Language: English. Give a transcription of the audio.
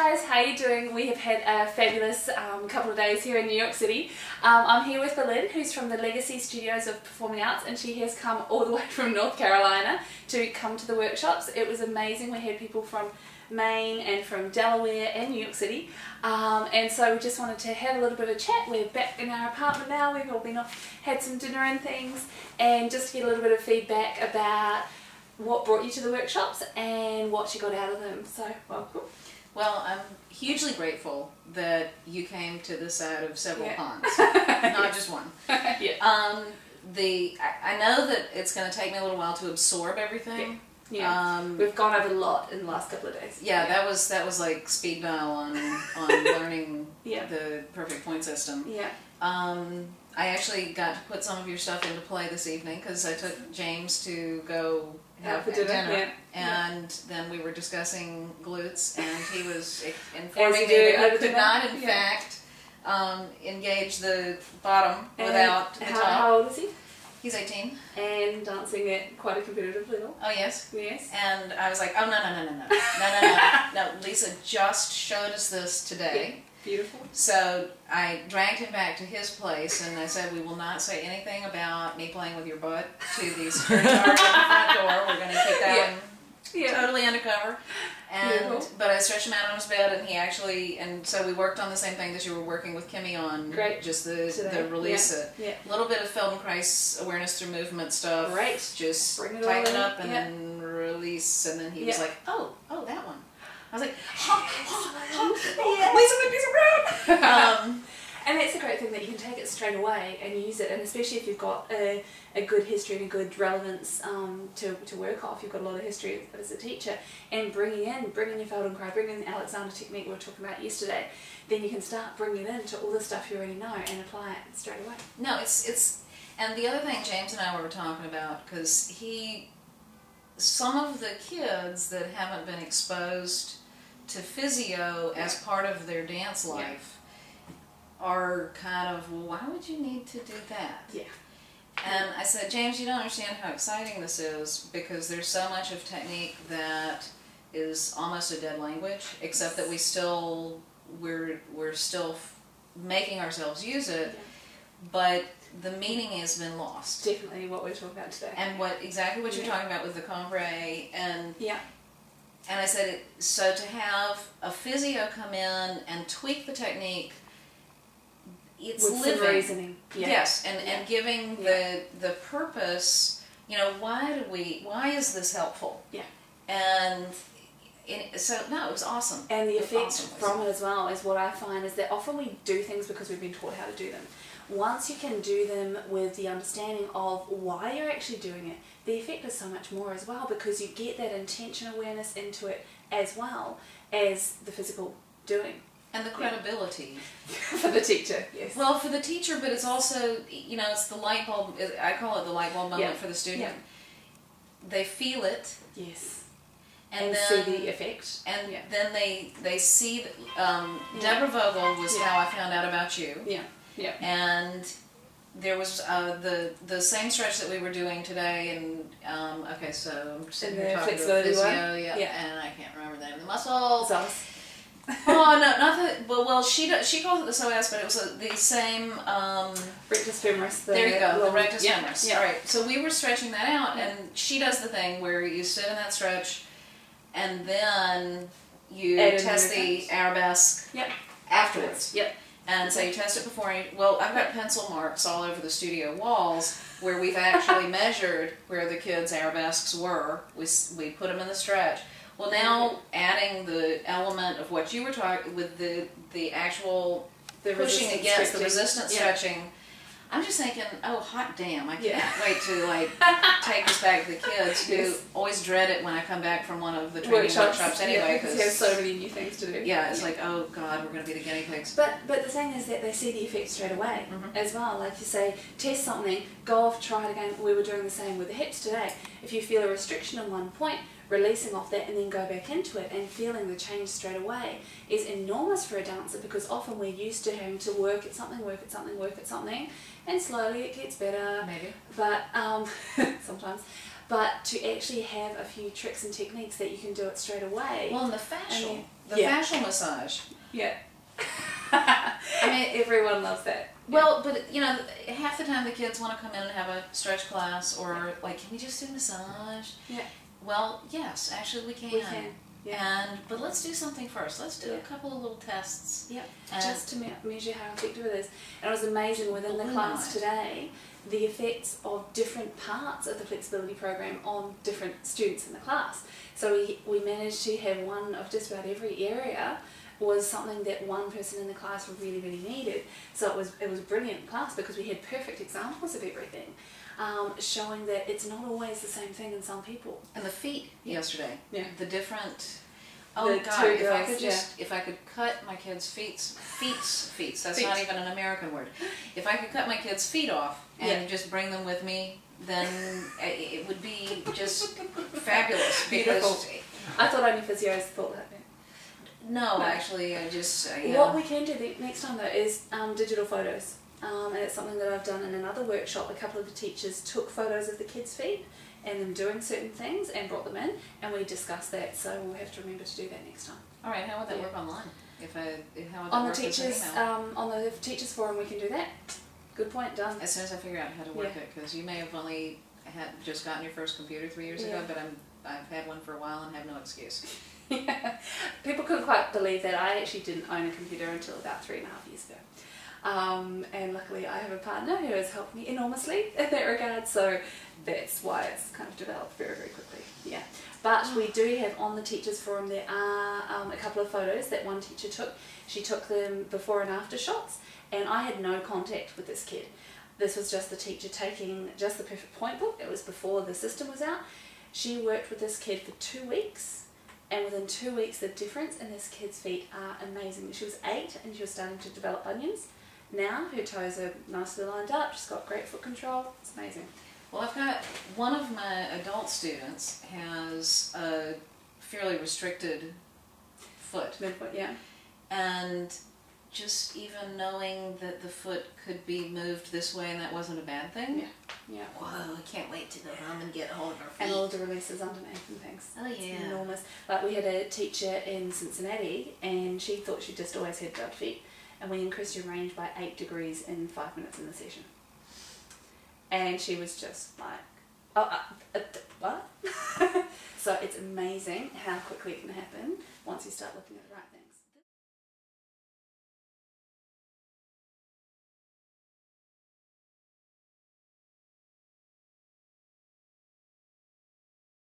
guys, how you doing? We have had a fabulous couple of days here in New York City. I'm here with Boleyn, who's from the Legacy Studios of Performing Arts, and she has come all the way from North Carolina to come to the workshops. It was amazing. We had people from Maine and from Delaware and New York City, and so we just wanted to have a little bit of a chat. We're back in our apartment now. We've all been off, had some dinner and things, and just to get a little bit of feedback about what brought you to the workshops and what you got out of them. So, welcome. Well, I'm hugely grateful that you came to this out of several ponds, not just one. Yeah. I know that it's going to take me a little while to absorb everything. Yeah. We've gone over a lot in the last couple of days. Yeah, that was like speed dial on learning the Perfect Pointe System. Yeah. I actually got to put some of your stuff into play this evening because I took James to go have dinner, and then we were discussing glutes, and he was informing me that he could not, in fact, engage the bottom without the top. How old is he? He's 18. And dancing at quite a competitive level. Oh, yes. Yes. And I was like, oh, no, Lisa just showed us this today. Yeah. Beautiful. So I dragged him back to his place, and I said, we will not say anything about me playing with your butt to the security guard at the front door. We're going to keep that one totally undercover. And but I stretched him out on his bed, and he actually, and so we worked on the same thing that you were working with Kimmy on. Great. Just the release it. Yeah. A little bit of Feldenkrais awareness through movement stuff. Right. Just tighten up and then release, and then he was like, oh, that one. I was like, Lisa would be so proud. And it's a great thing that you can take it straight away and use it, and especially if you've got a good history and a good relevance to work off. You've got a lot of history as a teacher, and bringing in your Feldenkrais, bringing in the Alexander technique we were talking about yesterday, then you can start bringing it into all the stuff you already know and apply it straight away. No, it's and the other thing James and I were talking about, because some of the kids that haven't been exposed to physio as part of their dance life are kind of, well, why would you need to do that? Yeah. And I said, James, you don't understand how exciting this is, because there's so much of technique that is almost a dead language, except that we're still making ourselves use it, but the meaning has been lost. Definitely what we're talking about today. And exactly what you're talking about with the cambray, and and I said, so to have a physio come in and tweak the technique, it's with living. Some reasoning. Yes, and giving the purpose, why is this helpful? Yeah. And so, no, it was awesome. And the effect from it as well is what I find is that often we do things because we've been taught how to do them. Once you can do them with the understanding of why you're actually doing it, the effect is so much more as well, because you get that intention awareness into it as well as the physical doing. And the credibility. For the teacher, yes. Well, for the teacher, but it's also, it's the light bulb, I call it the light bulb moment for the student. They feel it. Yes. And then see the effect. And then they see, Deborah Vogel was how I found out about you. Yeah. Yeah. And there was the same stretch that we were doing today, and okay, so I'm sitting here talking about physio, and I can't remember the name of the muscle. Oh no, not the well. She calls it the psoas, but it was the same. Rectus femoris. There you go, the rectus femoris. All right, so we were stretching that out, and she does the thing where you sit in that stretch, and then you test the arabesque afterwards. Yep. And so you test it before. Well, I've got pencil marks all over the studio walls where we've actually measured where the kids' arabesques were. We put them in the stretch. Well, now adding the element of what you were talking with the actual pushing against the resistance stretching. I'm just thinking, oh, hot damn, I can't wait to take this back to the kids who always dread it when I come back from one of the training workshops anyway. Because they have so many new things to do. Yeah, it's like, oh God, we're going to be the guinea pigs. But the thing is that they see the effect straight away as well. Like you say, test something, go off, try it again. We were doing the same with the hips today. If you feel a restriction in one point, releasing off that and then go back into it and feeling the change straight away is enormous for a dancer, because often we're used to having to work at something, and slowly it gets better. Maybe. But sometimes. But to actually have a few tricks and techniques that you can do it straight away. Well, and the fascial. The fascial massage. Yeah. I mean, everyone loves that. Well, but you know, half the time the kids want to come in and have a stretch class, or like, can we just do massage? Yeah. Well, yes, actually we can. We can. Yeah. But let's do something first. Let's do a couple of little tests. Yeah. Just to measure how effective it is. And it was amazing within the class today, the effects of different parts of the flexibility program on different students in the class. So we managed to have one of just about every area was something that one person in the class really, really needed. So it was a brilliant class because we had perfect examples of everything, showing that it's not always the same thing in some people. And the feet yesterday, the different. Oh the God! If I could cut my kids' feet. That's not even an American word. If I could cut my kids' feet off and just bring them with me, then it would be just fabulous. Because I thought only physios thought that. No, actually, I just... What we can do next time, though, is digital photos. And it's something that I've done in another workshop. A couple of the teachers took photos of the kids' feet and them doing certain things and brought them in, and we discussed that. So we'll have to remember to do that next time. All right, how would that work online? How would that on work the teachers, on the teachers forum, we can do that. Good point, done. As soon as I figure out how to work it, because you may have only just gotten your first computer 3 years ago, but I've had one for a while and have no excuse. Yeah. People couldn't quite believe that I actually didn't own a computer until about 3.5 years ago. And luckily I have a partner who has helped me enormously in that regard, so that's why it's kind of developed very, very quickly. Yeah. But we do have on the teachers forum, there are a couple of photos that one teacher took. She took them before and after shots, and I had no contact with this kid. This was just the teacher taking just the Perfect Pointe book. It was before the system was out. She worked with this kid for 2 weeks. And within 2 weeks, the difference in this kid's feet are amazing. She was 8 and she was starting to develop bunions. Now her toes are nicely lined up. She's got great foot control. It's amazing. Well, I've got one of my adult students has a fairly restricted foot. Midfoot, yeah. And just even knowing that the foot could be moved this way and that wasn't a bad thing. Yeah. Yeah. Whoa, I can't wait to go home and get hold of her feet. And all the releases underneath and things. Oh, yeah. It's enormous. Like we had a teacher in Cincinnati and she thought she just always had dubbed feet. And we increased her range by 8 degrees in 5 minutes in the session. And she was just like, what? So it's amazing how quickly it can happen once you start looking at the right thing.